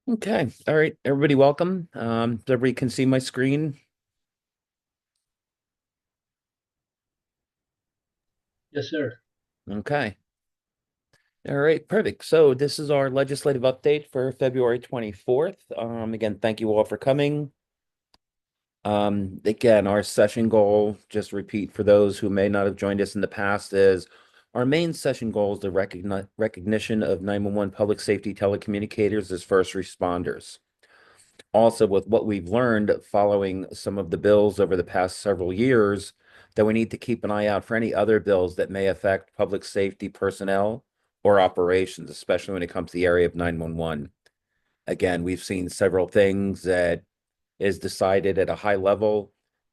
Okay. All right. Everybody welcome. Everybody can see my screen. Yes, sir. Okay. All right. Perfect. So this is our legislative update for February 24th. Again, thank you all for coming. Again, our session goal, just repeat for those who may not have joined us in the past, is our main session goal is the recognition of 911 public safety telecommunicators as first responders. Also, with what we've learned following some of the bills over the past several years, that we need to keep an eye out for any other bills that may affect public safety personnel or operations, especially when it comes to the area of 911. Again, we've seen several things that is decided at a high level,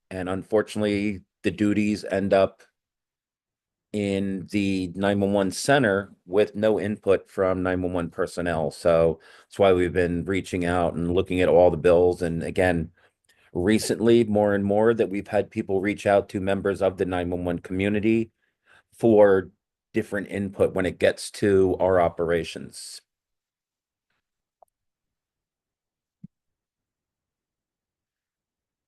and unfortunately, the duties end up in the 911 center with no input from 911 personnel. So that's why we've been reaching out and looking at all the bills. And again, recently, more and more that we've had people reach out to members of the 911 community for different input when it gets to our operations.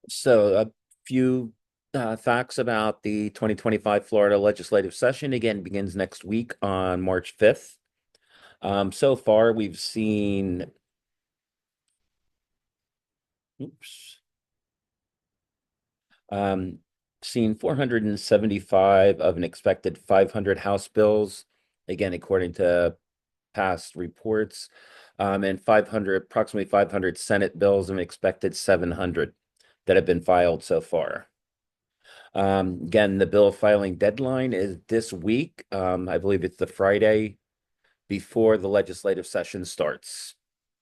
So, a few facts about the 2025 Florida legislative session again begins next week on March 5th. So far, we've seen, oops, um, seen 475 of an expected 500 House bills, again, according to past reports, and 500, approximately 500 Senate bills and expected 700 that have been filed so far. Again, the bill filing deadline is this week. I believe it's the Friday before the legislative session starts.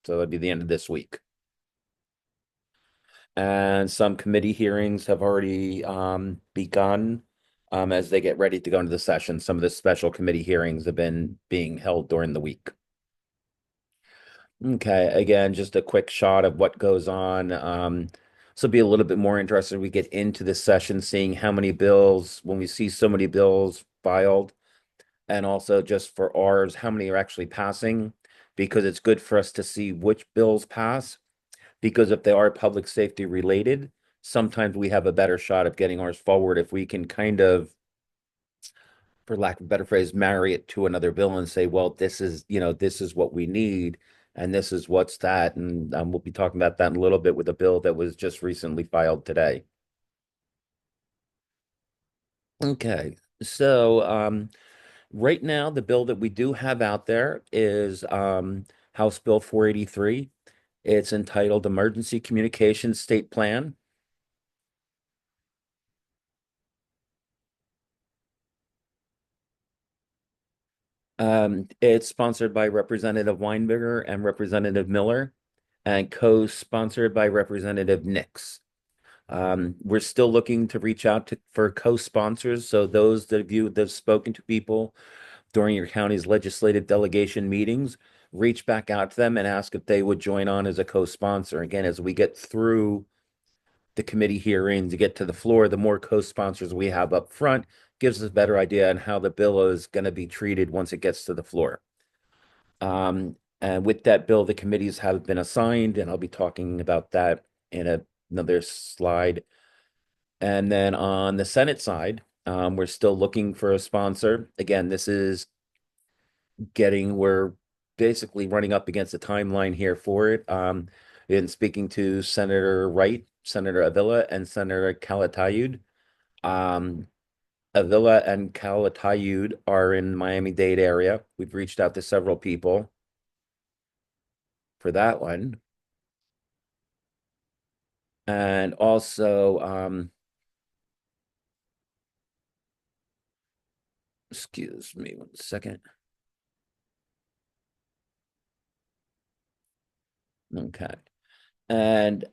So it'll be the end of this week. And some committee hearings have already begun as they get ready to go into the session. Some of the special committee hearings have been being held during the week. Okay, again, just a quick shot of what goes on. This will be a little bit more interesting. We get into the session, seeing how many bills, when we see so many bills filed, and also just for ours, how many are actually passing, because it's good for us to see which bills pass. Because if they are public safety related, sometimes we have a better shot of getting ours forward if we can kind of, for lack of a better phrase, marry it to another bill and say, well, this is, this is what we need, and this is what's that. And we'll be talking about that in a little bit with a bill that was just recently filed today. Okay. So right now, the bill that we do have out there is House Bill 483. It's entitled Emergency Communications State Plan. It's sponsored by Representative Weinberger and Representative Miller, and co-sponsored by Representative Nix. We're still looking to reach out to for co-sponsors. So those that of you that have spoken to people during your county's legislative delegation meetings, reach back out to them and ask if they would join on as a co-sponsor. Again, as we get through the committee hearing to get to the floor, the more co-sponsors we have up front gives us a better idea on how the bill is going to be treated once it gets to the floor. And with that bill, the committees have been assigned, and I'll be talking about that in another slide. And then on the Senate side, we're still looking for a sponsor. Again, this is we're basically running up against a timeline here for it. In speaking to Senator Wright, Senator Avila, and Senator Calatayud. Um, Avila and Calatayud are in Miami-Dade area. We've reached out to several people for that one. And also, excuse me 1 second. Okay. And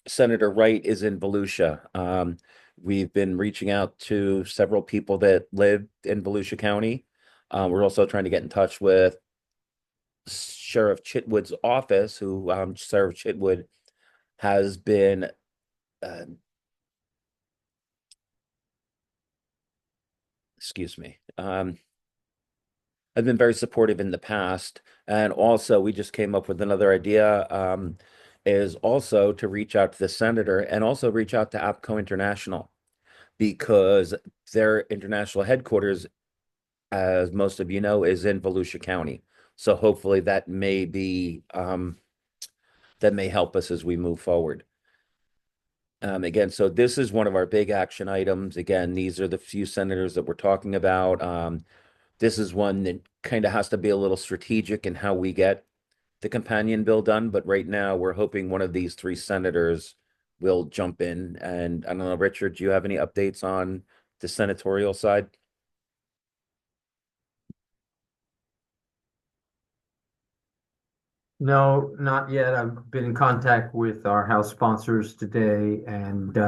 Senator Wright is in Volusia. We've been reaching out to several people that live in Volusia County. We're also trying to get in touch with Sheriff Chitwood's office, who Sheriff Chitwood has been, uh, excuse me, have been very supportive in the past. And also, we just came up with another idea, is also to reach out to the senator and also reach out to APCO International because their international headquarters, as most of you know, is in Volusia County. So hopefully that may help us as we move forward. Again, so this is one of our big action items. Again, these are the few senators that we're talking about. This is one that kind of has to be a little strategic in how we get the companion bill done. But right now, we're hoping one of these three senators will jump in. And I don't know, Richard, do you have any updates on the senatorial side? No, not yet. I've been in contact with our House sponsors today, and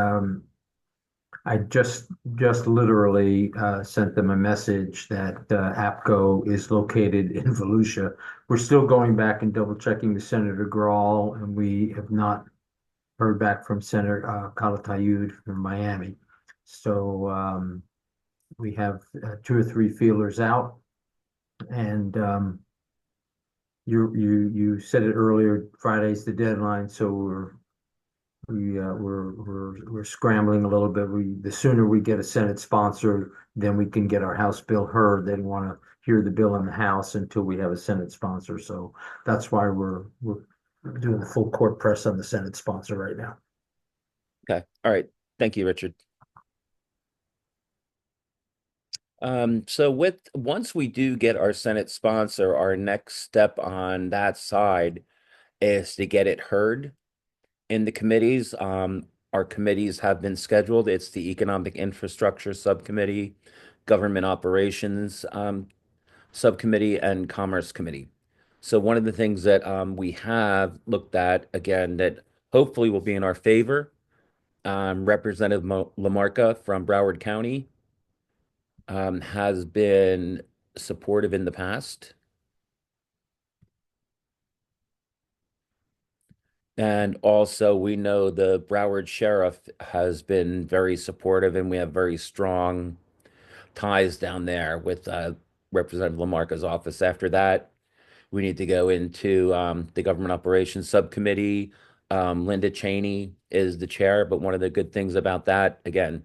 I just literally sent them a message that APCO is located in Volusia. We're still going back and double checking with Senator Grall, and we have not heard back from Senator Calatayud from Miami. So we have two or three feelers out, and you said it earlier. Friday's the deadline, so we're scrambling a little bit. The sooner we get a Senate sponsor, then we can get our House bill heard. They don't want to hear the bill in the House until we have a Senate sponsor. So that's why we're doing the full court press on the Senate sponsor right now. Okay. All right. Thank you, Richard. So with once we do get our Senate sponsor, our next step on that side is to get it heard in the committees. Our committees have been scheduled. It's the Economic Infrastructure Subcommittee, Government Operations Subcommittee, and Commerce Committee. So one of the things that we have looked at again that hopefully will be in our favor, Representative Lamarca from Broward County has been supportive in the past. And also, we know the Broward Sheriff has been very supportive, and we have very strong ties down there with Representative Lamarca's office. After that, we need to go into the Government Operations Subcommittee. Linda Cheney is the chair, but one of the good things about that, again,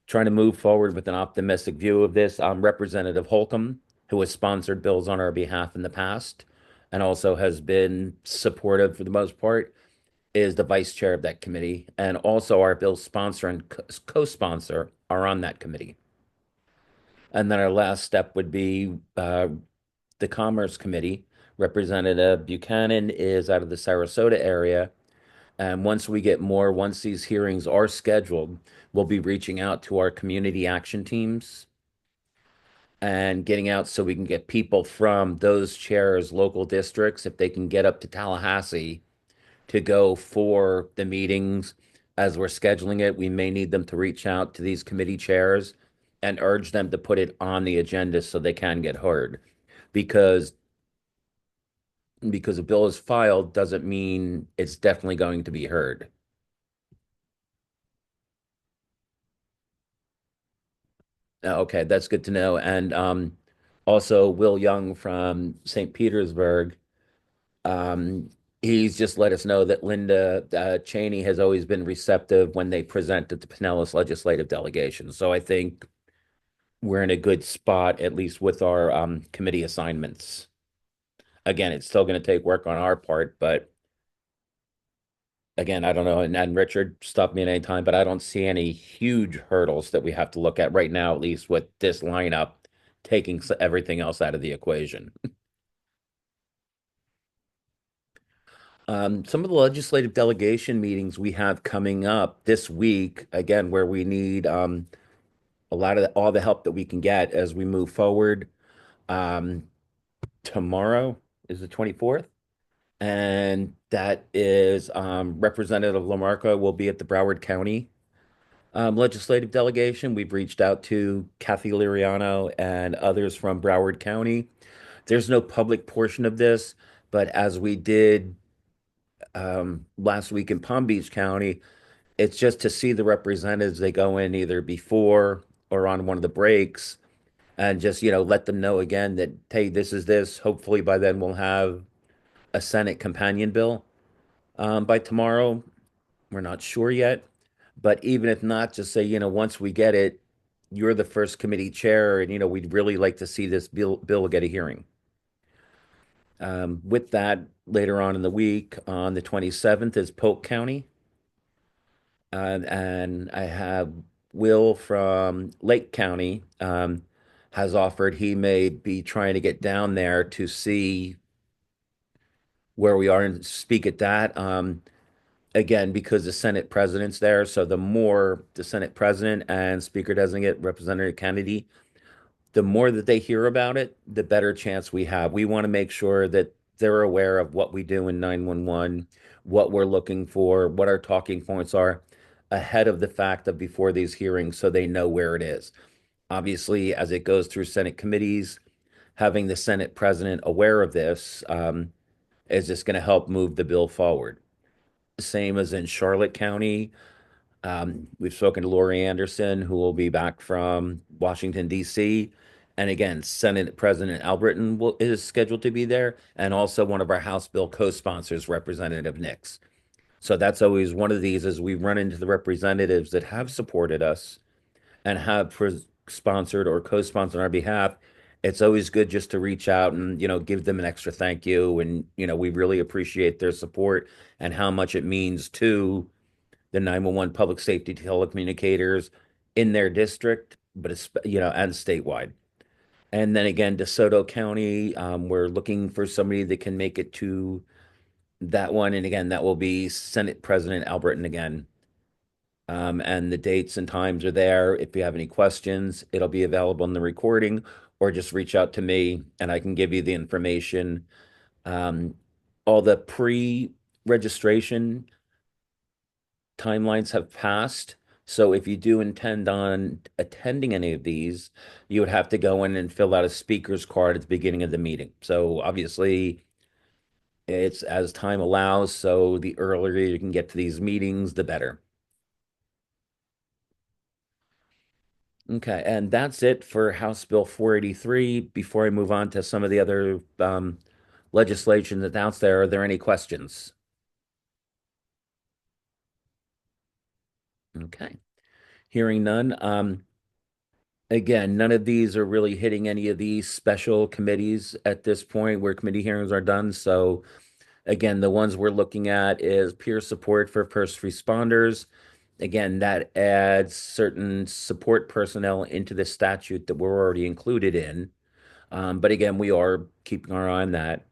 trying to move forward with an optimistic view of this. Representative Holcomb, who has sponsored bills on our behalf in the past and also has been supportive for the most part, is the vice chair of that committee. And also, our bill sponsor and co sponsor are on that committee. And then our last step would be the Commerce Committee. Representative Buchanan is out of the Sarasota area. And once these hearings are scheduled, we'll be reaching out to our community action teams and getting out so we can get people from those chairs, local districts, if they can get up to Tallahassee to go for the meetings as we're scheduling it. We may need them to reach out to these committee chairs and urge them to put it on the agenda so they can get heard. Because a bill is filed doesn't mean it's definitely going to be heard. Okay, that's good to know. And also Will Young from St. Petersburg, um, he's just let us know that Linda Cheney has always been receptive when they present at the Pinellas legislative delegation. So I think we're in a good spot, at least with our committee assignments. Again, it's still going to take work on our part, but again, I don't know. And Richard, stop me at any time, but I don't see any huge hurdles that we have to look at right now, at least with this lineup, taking everything else out of the equation. Some of the legislative delegation meetings we have coming up this week, again, where we need a lot of all the help that we can get as we move forward. Um, Tomorrow is the 24th, and that is Representative Lamarca will be at the Broward County legislative delegation. We've reached out to Kathy Liriano and others from Broward County. There's no public portion of this, but as we did last week in Palm Beach County, it's just to see the representatives. They go in either before or on one of the breaks and just, let them know again that, hey, this is this. Hopefully by then we'll have a Senate companion bill by tomorrow. We're not sure yet, but even if not, just say, once we get it, you're the first committee chair, and we'd really like to see this bill get a hearing. With that, later on in the week, on the 27th is Polk County, and I have Will from Lake County has offered he may be trying to get down there to see where we are and speak at that. Again, because the Senate president's there, so the more the Senate president and Speaker designate Representative Kennedy, the more that they hear about it, the better chance we have. We want to make sure that they're aware of what we do in 911, what we're looking for, what our talking points are ahead of the fact of before these hearings so they know where it is. Obviously, as it goes through Senate committees, having the Senate president aware of this is just going to help move the bill forward. Same as in Charlotte County. We've spoken to Lori Anderson, who will be back from Washington, D.C. And again, Senate President Albritton is scheduled to be there, and also one of our House bill co-sponsors, Representative Nix. So that's always one of these as we run into the representatives that have supported us and have sponsored or co-sponsored on our behalf. It's always good just to reach out and, give them an extra thank you. And, we really appreciate their support and how much it means to the 911 public safety telecommunicators in their district, but it's, and statewide. And then again, DeSoto County, we're looking for somebody that can make it to that one. And again, that will be Senate President Albritton again. And the dates and times are there. If you have any questions, it'll be available in the recording, or just reach out to me and I can give you the information. Um, all the pre-registration timelines have passed. So if you do intend on attending any of these, you would have to go in and fill out a speaker's card at the beginning of the meeting. So obviously, it's as time allows. So the earlier you can get to these meetings, the better. Okay, and that's it for House Bill 483. Before I move on to some of the other legislation that's out there, are there any questions? Okay, hearing none. Again, none of these are really hitting any of these special committees at this point where committee hearings are done. So again, the ones we're looking at is peer support for first responders. Again, that adds certain support personnel into the statute that we're already included in. But again, we are keeping our eye on that.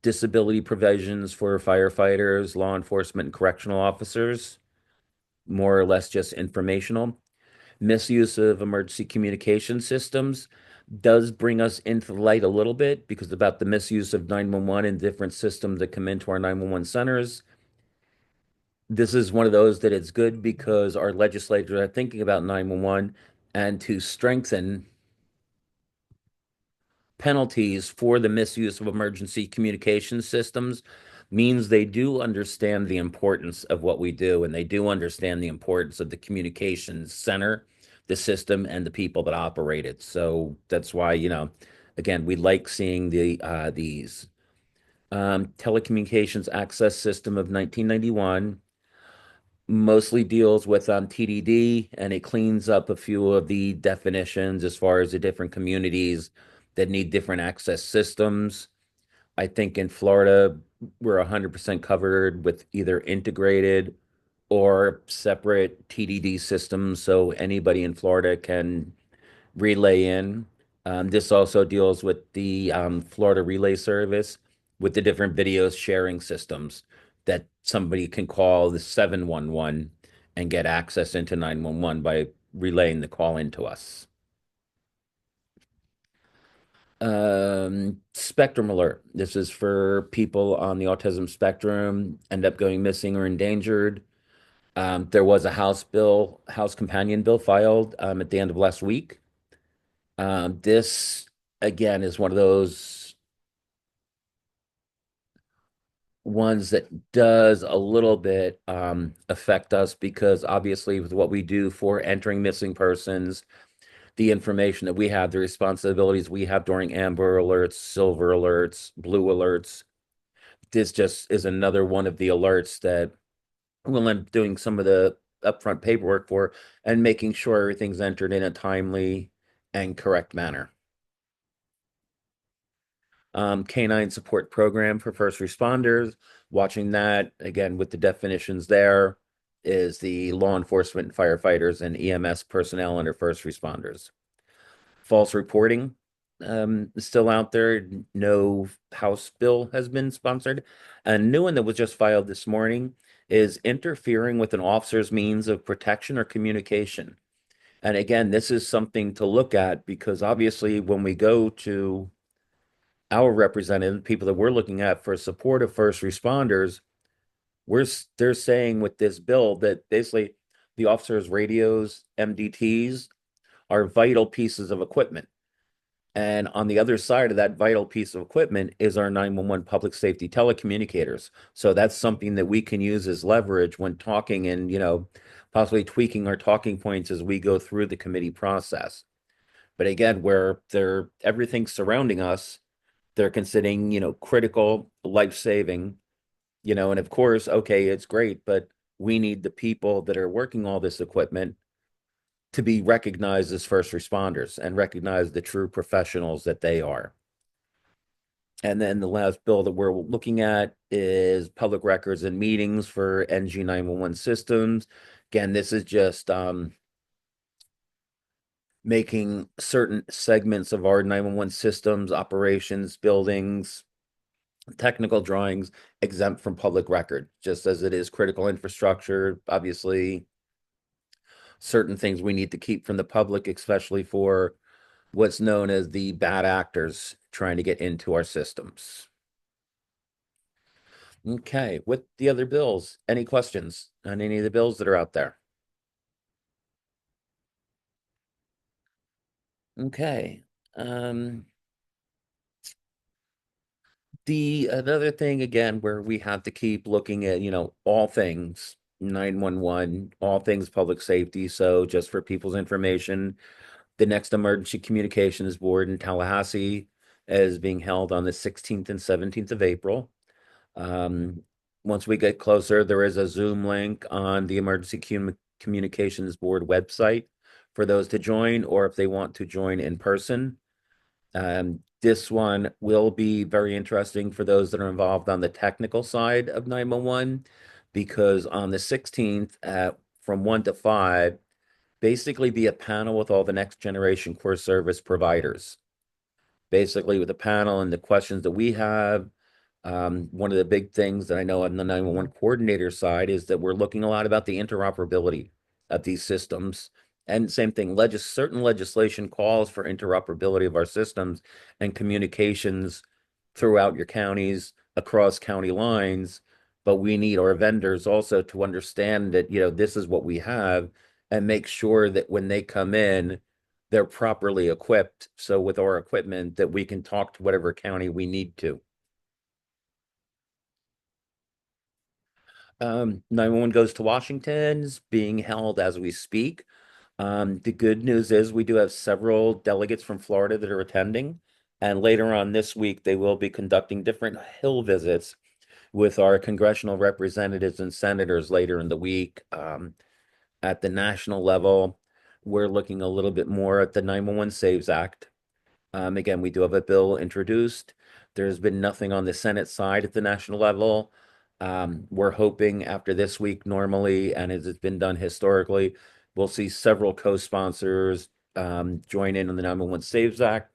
Disability provisions for firefighters, law enforcement, and correctional officers, more or less just informational. Misuse of emergency communication systems does bring us into the light a little bit because about the misuse of 911 and different systems that come into our 911 centers. This is one of those that it's good because our legislators are thinking about 911 and to strengthen penalties for the misuse of emergency communication systems means they do understand the importance of what we do, and they do understand the importance of the communications center, the system, and the people that operate it. So that's why, again, we like seeing these. Telecommunications Access System of 1991 mostly deals with TDD, and it cleans up a few of the definitions as far as the different communities that need different access systems. I think in Florida, we're 100% covered with either integrated or separate TDD systems, so anybody in Florida can relay in. This also deals with the Florida Relay Service with the different video sharing systems that somebody can call the 711 and get access into 911 by relaying the call into us. Spectrum alert. This is for people on the autism spectrum end up going missing or endangered. There was a House companion bill filed at the end of last week. This again is one of those ones that does a little bit affect us because obviously with what we do for entering missing persons, the information that we have, the responsibilities we have during amber alerts, silver alerts, blue alerts. This just is another one of the alerts that we'll end up doing some of the upfront paperwork for and making sure everything's entered in a timely and correct manner. Canine support program for first responders. Watching that again with the definitions there is the law enforcement, firefighters, and EMS personnel under first responders. False reporting is still out there. No House bill has been sponsored. A new one that was just filed this morning is interfering with an officer's means of protection or communication. And again, this is something to look at because obviously when we go to our representative, people that we're looking at for support of first responders, they're saying with this bill that basically the officers' radios, MDTs, are vital pieces of equipment. And on the other side of that vital piece of equipment is our 911 public safety telecommunicators. So that's something that we can use as leverage when talking and, possibly tweaking our talking points as we go through the committee process. But again, where everything surrounding us, they're considering, critical, life-saving, and of course, okay, it's great, but we need the people that are working all this equipment to be recognized as first responders and recognize the true professionals that they are. And then the last bill that we're looking at is public records and meetings for NG 911 systems. Again, this is just making certain segments of our 911 systems, operations, buildings, technical drawings exempt from public record, just as it is critical infrastructure. Obviously, certain things we need to keep from the public, especially for what's known as the bad actors trying to get into our systems. Okay, with the other bills, any questions on any of the bills that are out there? Okay. Um, the another thing again where we have to keep looking at, all things 911, all things public safety. So just for people's information, the next emergency communications board in Tallahassee is being held on the 16th and 17th of April. Um, Once we get closer, there is a Zoom link on the Emergency Communications Board website for those to join, or if they want to join in person. This one will be very interesting for those that are involved on the technical side of 911, because on the 16th from 1 to 5, basically be a panel with all the next generation core service providers. Basically with the panel and the questions that we have. One of the big things that I know on the 911 coordinator side is that we're looking a lot about the interoperability of these systems. And same thing, certain legislation calls for interoperability of our systems and communications throughout your counties, across county lines. But we need our vendors also to understand that, this is what we have and make sure that when they come in, they're properly equipped. So with our equipment that we can talk to whatever county we need to. 911 goes to Washington's being held as we speak. The good news is we do have several delegates from Florida that are attending. And later on this week, they will be conducting different Hill visits with our congressional representatives and senators later in the week. At the national level, we're looking a little bit more at the 911 Saves Act. Again, we do have a bill introduced. There's been nothing on the Senate side at the national level. We're hoping after this week normally, and as it's been done historically, we'll see several co-sponsors join in on the 911 Saves Act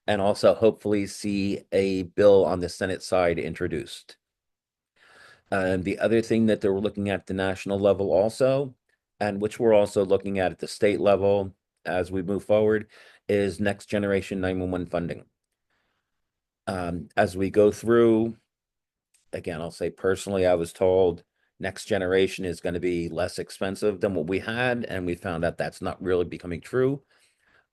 and also hopefully see a bill on the Senate side introduced. The other thing that they're looking at the national level also, and which we're also looking at the state level as we move forward, is next generation 911 funding. As we go through, again, I'll say personally, I was told next generation is going to be less expensive than what we had, and we found out that's not really becoming true.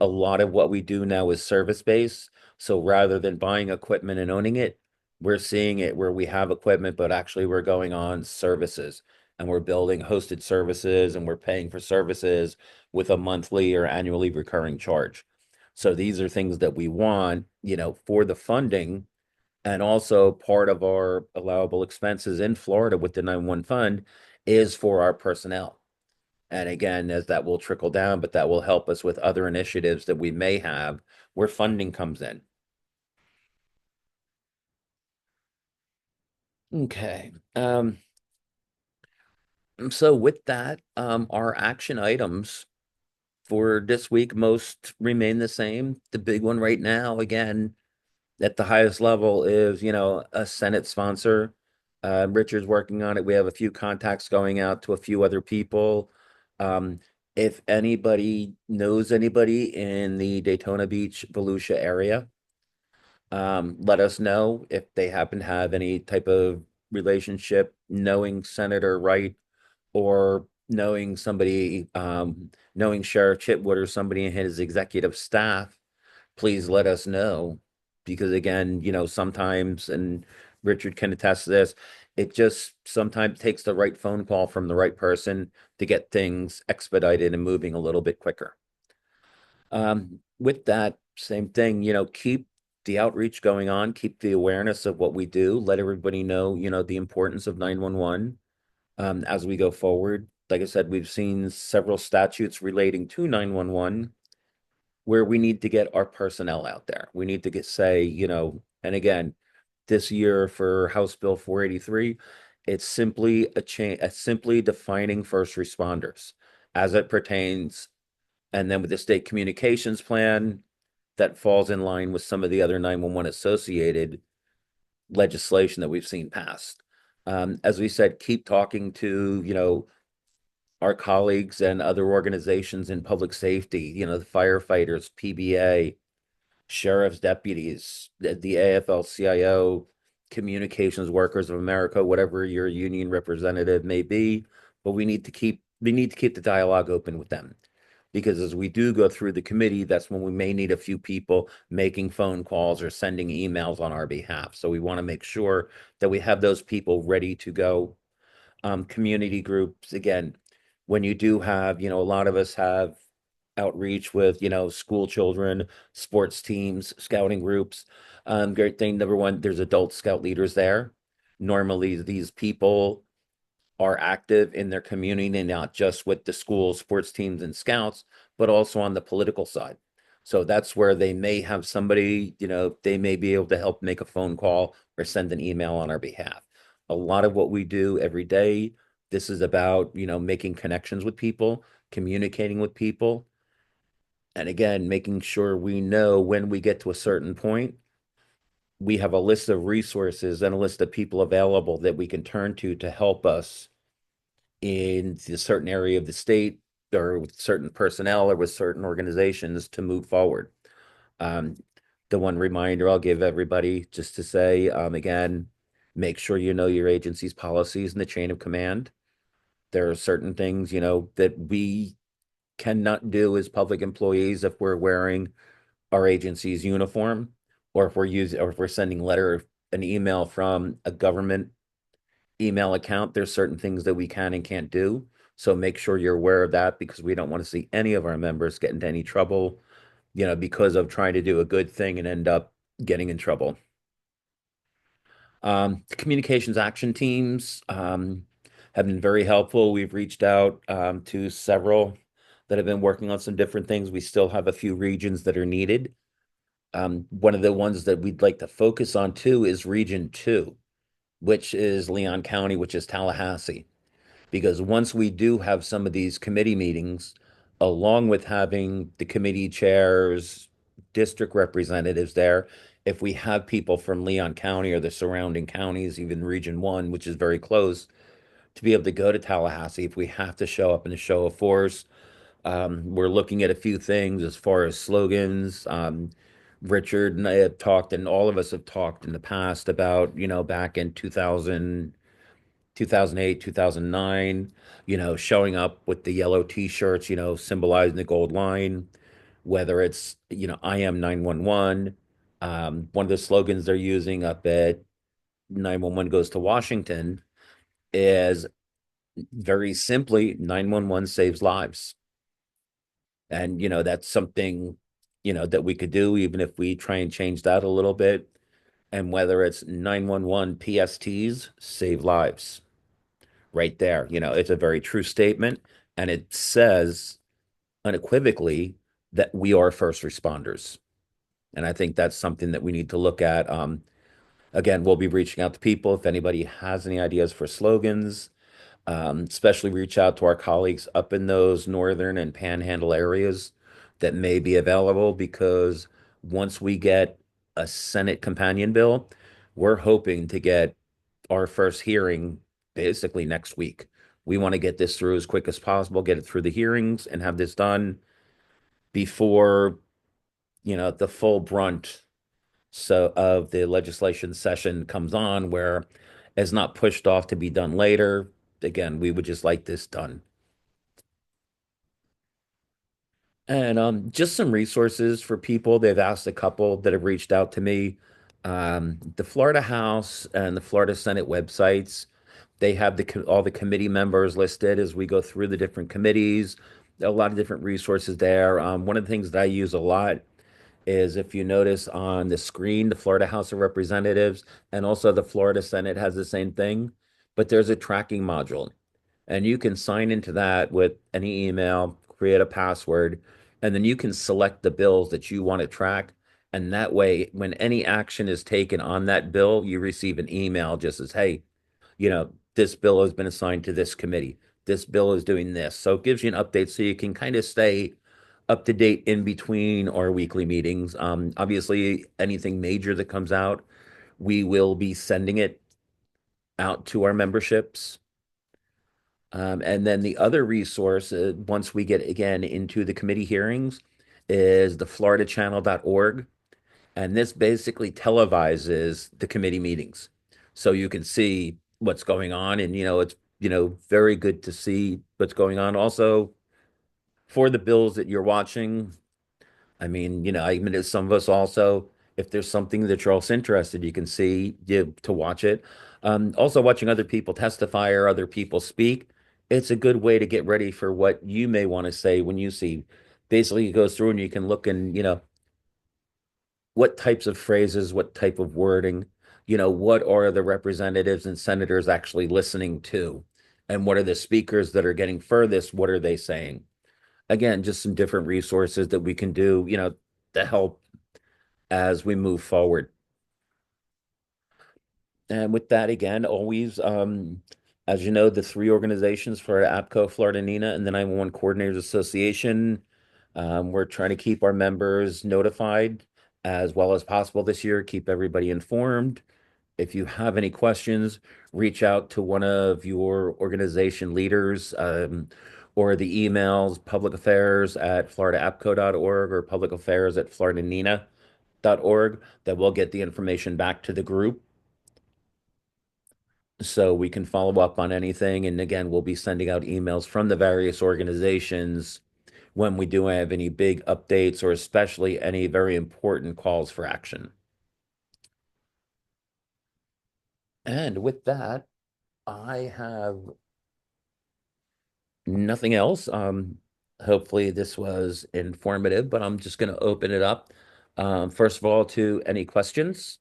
A lot of what we do now is service based. So rather than buying equipment and owning it, we're seeing it where we have equipment, but actually we're going on services. and we're building hosted services and we're paying for services with a monthly or annually recurring charge. So these are things that we want, for the funding. And also part of our allowable expenses in Florida with the 911 fund is for our personnel. And again, as that will trickle down, but that will help us with other initiatives that we may have where funding comes in. Okay. So with that, our action items for this week most remain the same. The big one right now, again, at the highest level is, a Senate sponsor. Richard's working on it. We have a few contacts going out to a few other people. Um, if anybody knows anybody in the Daytona Beach, Volusia area, let us know if they happen to have any type of relationship, knowing Senator Wright or knowing Sheriff Chitwood or somebody in his executive staff, please let us know. Because again, sometimes, and Richard can attest to this, it just sometimes takes the right phone call from the right person to get things expedited and moving a little bit quicker. With that, same thing, keep the outreach going on, keep the awareness of what we do, let everybody know, the importance of 911 as we go forward. Like I said, we've seen several statutes relating to 911 where we need to get our personnel out there. We need to say, and again, this year for House Bill 483, it's simply simply defining first responders as it pertains. And then with the state communications plan, that falls in line with some of the other 911 associated legislation that we've seen passed. As we said, keep talking to, our colleagues and other organizations in public safety, the firefighters, PBA, sheriff's deputies, the AFL-CIO, Communications Workers of America, whatever your union representative may be. But we need to keep the dialogue open with them. Because as we do go through the committee, that's when we may need a few people making phone calls or sending emails on our behalf. So we want to make sure that we have those people ready to go. Community groups, again, when you do have, a lot of us have outreach with, school children, sports teams, scouting groups. Great thing, number one, there's adult scout leaders there. Normally, these people are active in their community, not just with the school sports teams and scouts, but also on the political side. So that's where they may have somebody, they may be able to help make a phone call or send an email on our behalf. A lot of what we do every day, this is about, making connections with people, communicating with people, and again, making sure we know when we get to a certain point, we have a list of resources and a list of people available that we can turn to help us in a certain area of the state or with certain personnel or with certain organizations to move forward. Um, the one reminder I'll give everybody just to say, again, make sure you know your agency's policies and the chain of command. There are certain things, that we cannot do as public employees if we're wearing our agency's uniform or if we're sending an email from a government email account, there's certain things that we can and can't do. So make sure you're aware of that because we don't want to see any of our members get into any trouble, because of trying to do a good thing and end up getting in trouble. The communications action teams have been very helpful. We've reached out to several that have been working on some different things. We still have a few regions that are needed. One of the ones that we'd like to focus on too is Region 2, which is Leon County, which is Tallahassee. Because once we do have some of these committee meetings, along with having the committee chairs, district representatives there, if we have people from Leon County or the surrounding counties, even Region 1, which is very close, to be able to go to Tallahassee, if we have to show up in a show of force, we're looking at a few things as far as slogans. Richard and I have talked, and all of us have talked in the past about, back in 2008, 2009, showing up with the yellow t-shirts, symbolizing the gold line, whether it's, I am 911. One of the slogans they're using up at 911 Goes to Washington is Very simply, 911 saves lives. And, that's something, that we could do, even if we try and change that a little bit. And whether it's 911 PSTs save lives right there. It's a very true statement. And it says unequivocally that we are first responders. And I think that's something that we need to look at. Again, we'll be reaching out to people. If anybody has any ideas for slogans, especially reach out to our colleagues up in those northern and panhandle areas that may be available, because once we get a Senate companion bill, we're hoping to get our first hearing basically next week. We want to get this through as quick as possible, get it through the hearings and have this done before, the full brunt of the legislation session comes on, where it's not pushed off to be done later. Again, we would just like this done. And just some resources for people. They've asked a couple that have reached out to me. The Florida House and the Florida Senate websites, they have all the committee members listed as we go through the different committees. A lot of different resources there. One of the things that I use a lot is, if you notice on the screen, the Florida House of Representatives and also the Florida Senate has the same thing, but there's a tracking module. And you can sign into that with any email, create a password, and then you can select the bills that you want to track. And that way, when any action is taken on that bill, you receive an email just as, hey, this bill has been assigned to this committee. This bill is doing this. So it gives you an update so you can kind of stay up to date in between our weekly meetings. Obviously, anything major that comes out, we will be sending it out to our memberships. And then the other resource, once we get again into the committee hearings, is the floridachannel.org. And this basically televises the committee meetings. So you can see what's going on. And, it's, very good to see what's going on. Also, for the bills that you're watching, I mean, as some of us also, if there's something that you're also interested, you can see to watch it. Also, watching other people testify or other people speak, it's a good way to get ready for what you may want to say when you see. Basically, it goes through and you can look and, what types of phrases, what type of wording, what are the representatives and senators actually listening to? And what are the speakers that are getting furthest? What are they saying? Again, just some different resources that we can do, to help as we move forward. And with that, again, always, as you know, the three organizations for APCO, Florida NINA, and the 911 Coordinators Association, we're trying to keep our members notified as well as possible this year, keep everybody informed. If you have any questions, reach out to one of your organization leaders, or the emails, public affairs at floridaapco.org or public affairs at floridanina.org, that will get the information back to the group so we can follow up on anything. And again, we'll be sending out emails from the various organizations when we do have any big updates or especially any very important calls for action. And with that, I have nothing else. Hopefully this was informative, but I'm just going to open it up. First of all, to any questions.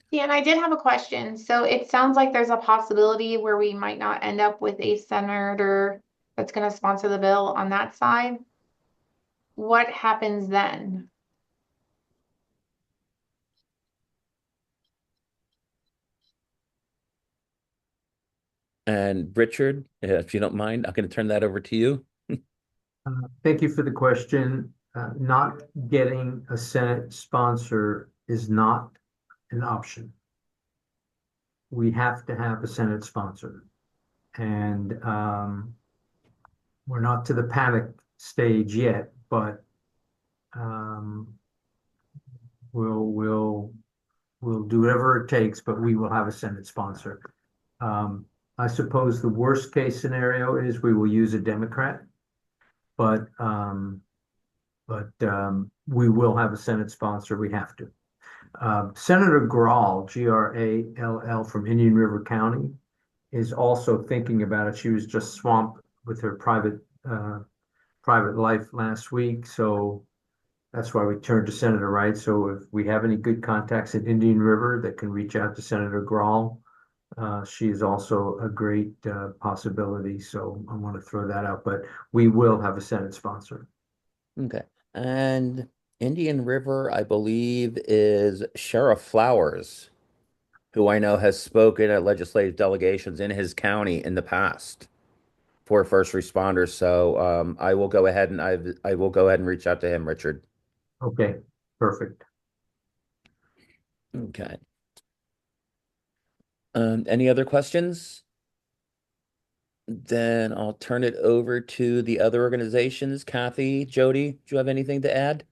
Yeah, and I did have a question. So it sounds like there's a possibility where we might not end up with a senator that's going to sponsor the bill on that side. What happens then? And Richard, if you don't mind, I'm going to turn that over to you. Thank you for the question. Not getting a Senate sponsor is not an option. We have to have a Senate sponsor. And we're not to the panic stage yet, but um, we'll we'll we'll do whatever it takes, but we will have a Senate sponsor. Um, I suppose the worst case scenario is we will use a Democrat, but we will have a Senate sponsor. We have to. Senator Grall, Grall from Indian River County, is also thinking about it. She was just swamped with her private life last week, so that's why we turned to Senator Wright. So if we have any good contacts in Indian River that can reach out to Senator Grawl, she is also a great possibility. So I want to throw that out, but we will have a Senate sponsor. Okay. And Indian River, I believe, is Sheriff Flowers, who I know has spoken at legislative delegations in his county in the past for first responders. So I will go ahead and I will go ahead and reach out to him, Richard. Okay, perfect. Okay. Any other questions? Then I'll turn it over to the other organizations. Kathy, Jody, do you have anything to add?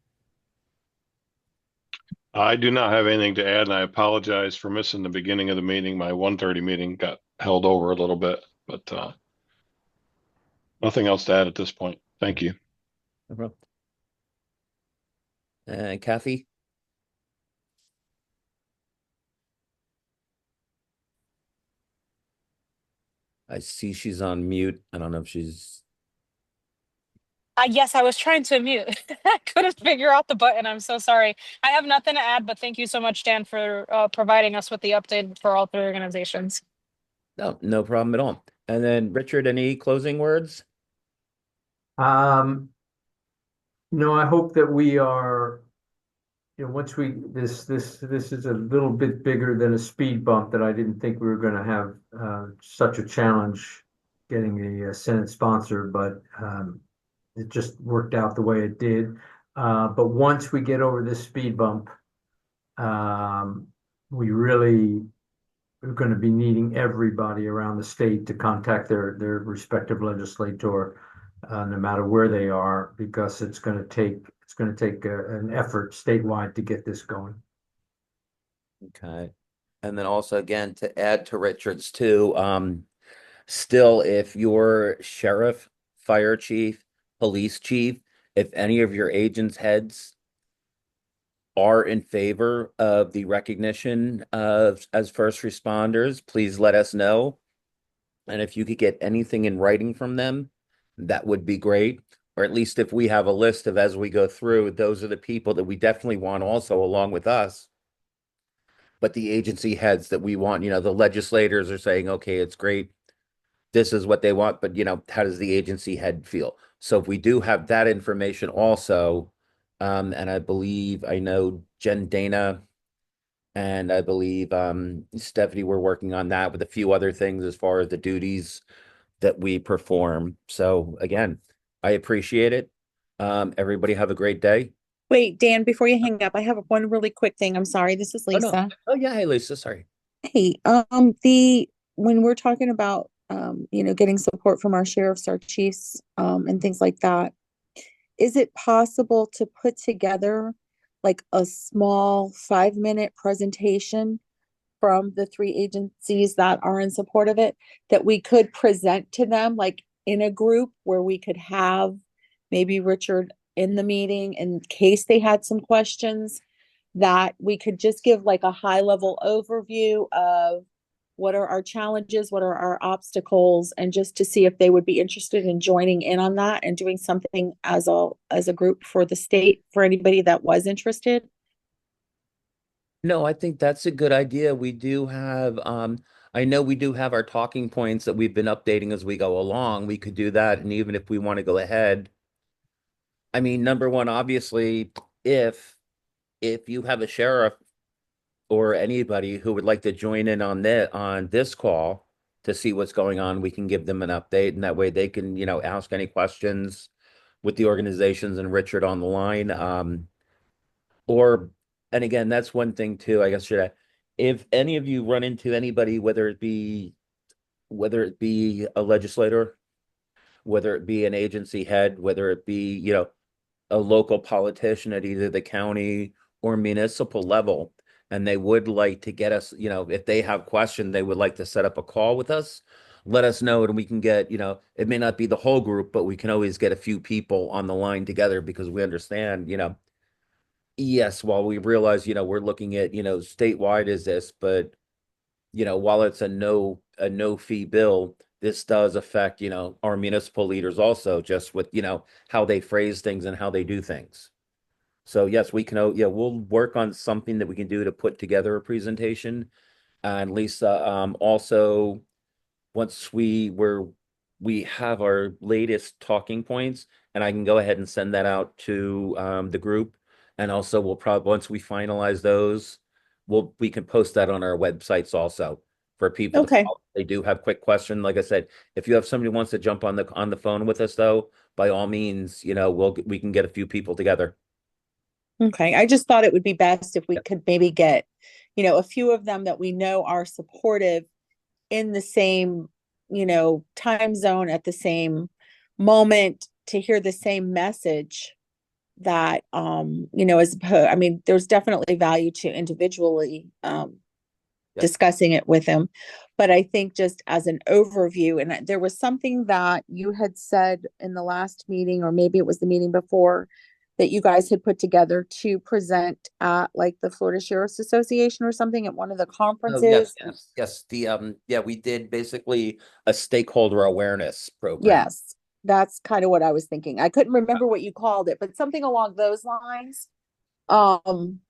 I do not have anything to add, and I apologize for missing the beginning of the meeting. My 1:30 meeting got held over a little bit, but nothing else to add at this point. Thank you. No problem. And Kathy? I see she's on mute. I don't know if she's. Yes, I was trying to mute. I couldn't figure out the button. I'm so sorry. I have nothing to add, but thank you so much, Dan, for providing us with the update for all three organizations. No, no problem at all. And then Richard, any closing words? Um, no, I hope that we are, once this is a little bit bigger than a speed bump that I didn't think we were going to have such a challenge getting a Senate sponsor, but it just worked out the way it did. But once we get over this speed bump, um, we really are going to be needing everybody around the state to contact their respective legislator, no matter where they are, because it's going to take an effort statewide to get this going. Okay. And then also again to add to Richard's too, still if your sheriff, fire chief, police chief, if any of your agents' heads are in favor of the recognition of as first responders, please let us know. And if you could get anything in writing from them, that would be great. Or at least if we have a list of as we go through, those are the people that we definitely want also along with us. But the agency heads that we want, the legislators are saying, okay, it's great. This is what they want, but how does the agency head feel? So if we do have that information also, and I believe I know Jen Dana and I believe Stephanie were working on that with a few other things as far as the duties that we perform. So again, I appreciate it. Everybody have a great day. Wait, Dan, before you hang up, I have one really quick thing. I'm sorry. This is Oh no. Lisa. Oh yeah, hey Lisa, sorry. Hey, when we're talking about getting support from our sheriffs, our chiefs, and things like that, is it possible to put together like a small 5-minute presentation from the three agencies that are in support of it that we could present to them, like in a group where we could have maybe Richard in the meeting in case they had some questions, that we could just give like a high level overview of what are our challenges, what are our obstacles, and just to see if they would be interested in joining in on that and doing something as a group for the state for anybody that was interested. No, I think that's a good idea. We do have, I know we do have our talking points that we've been updating as we go along. We could do that. And even if we want to go ahead, I mean, number one, obviously, if if you have a sheriff or anybody who would like to join in on this call to see what's going on, we can give them an update, and that way they can, ask any questions with the organizations and Richard on the line. Or, and again, that's one thing too, I guess, if any of you run into anybody, whether it be a legislator, whether it be an agency head, whether it be, a local politician at either the county or municipal level, and they would like to get us, if they have questions, they would like to set up a call with us, let us know and we can get, it may not be the whole group, but we can always get a few people on the line together because we understand, yes, while we realize, we're looking at, statewide is this, but while it's a no fee bill, this does affect, our municipal leaders also, just with, how they phrase things and how they do things. So yes, we can, yeah, we'll work on something that we can do to put together a presentation. And Lisa, also, once we have our latest talking points, and I can go ahead and send that out to the group. And also we'll probably, once we finalize those, we can post that on our websites also for people to Okay. follow. They do have quick question. Like I said, if you have somebody who wants to jump on the phone with us though, by all means, we can get a few people together. Okay. I just thought it would be best if we could maybe get, a few of them that we know are supportive in the same, time zone at the same moment to hear the same message that, I mean, there's definitely value to individually, Yep. discussing it with him. But I think just as an overview, and there was something that you had said in the last meeting, or maybe it was the meeting before, that you guys had put together to present at like the Florida Sheriff's Association or something at one of the Oh, conferences. yes. Yeah, we did basically a stakeholder awareness program. Yes, that's kind of what I was thinking. I couldn't remember what you called it, but something along those lines. Um,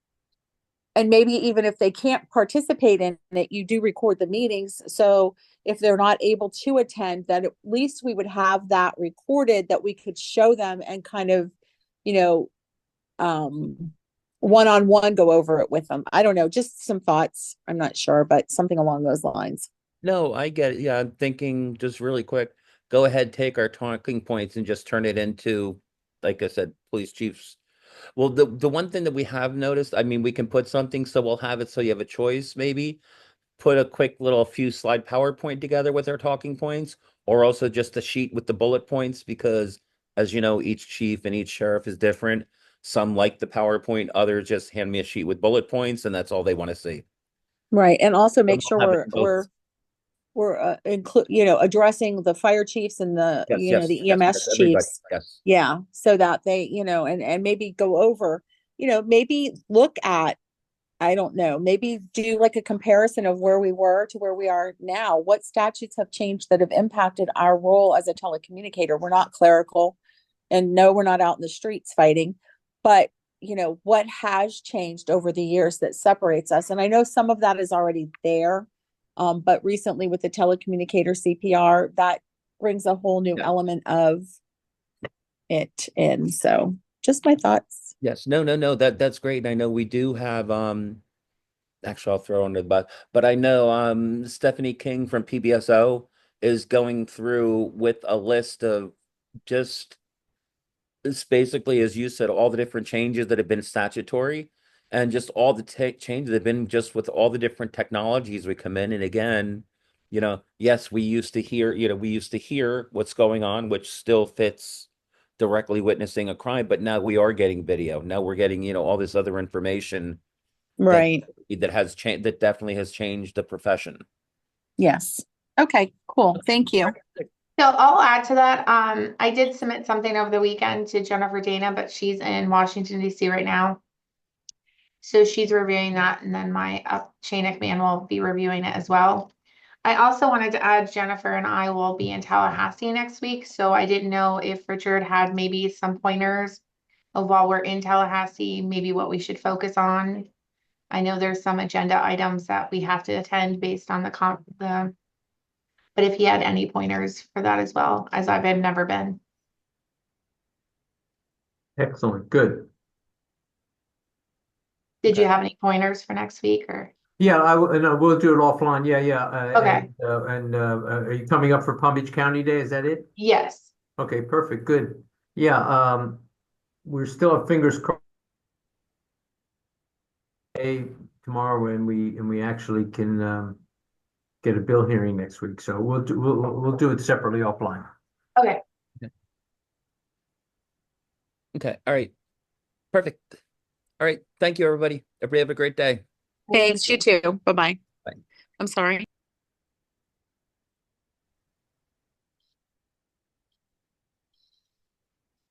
and maybe even if they can't participate in it, you do record the meetings. So if they're not able to attend, that at least we would have that recorded that we could show them and kind of, you know, one-on-one go over it with them. I don't know, just some thoughts. I'm not sure, but something along those lines. No, I get it. Yeah, I'm thinking just really quick, go ahead, take our talking points and just turn it into, like I said, police chiefs. Well, the one thing that we have noticed, I mean, we can put something so we'll have it so you have a choice, maybe put a quick little few slide PowerPoint together with our talking points, or also just a sheet with the bullet points, because as you know, each chief and each sheriff is different. Some like the PowerPoint, others just hand me a sheet with bullet points and that's all they want to see. Right. And also So make we'll sure have it we're include, addressing the fire chiefs and the, the EMS everybody. chiefs. Yes. Yeah. So that they, and maybe go over, maybe look at, I don't know, maybe do like a comparison of where we were to where we are now. What statutes have changed that have impacted our role as a telecommunicator? We're not clerical, and no, we're not out in the streets fighting, but what has changed over the years that separates us? And I know some of that is already there. But recently with the telecommunicator CPR, that brings a whole new Yeah. element of it in. So just my thoughts. Yes. No. That's great. And I know we do have actually I'll throw under the bus, but I know Stephanie King from PBSO is going through with a list of just, it's basically, as you said, all the different changes that have been statutory and just all the changes that have been just with all the different technologies we come in. And again, yes, we used to hear what's going on, which still fits directly witnessing a crime, but now we are getting video. Now we're getting, all this other information that Right. has changed, that definitely has changed the profession. Yes. Okay, cool. Thank you. So I'll add to that. I did submit something over the weekend to Jennifer Dana, but she's in Washington, D.C. right now. So she's reviewing that, and then my chain of command will be reviewing it as well. I also wanted to add Jennifer and I will be in Tallahassee next week. So I didn't know if Richard had maybe some pointers of while we're in Tallahassee, maybe what we should focus on. I know there's some agenda items that we have to attend based on but if he had any pointers for that as well, as I've never been. Excellent, good. Did you have any pointers for next week or? Yeah, and we'll do it offline. Yeah. Okay. Are you coming up for Palm Beach County Day? Is that it? Yes. Okay, perfect, good. Yeah, we're still have fingers crossed tomorrow and we actually can get a bill hearing next week. So we'll do it separately offline. Okay. Okay. All right. Perfect. All right. Thank you, everybody. Everybody have a great day. Thanks, you too. Bye-bye. Bye. I'm sorry.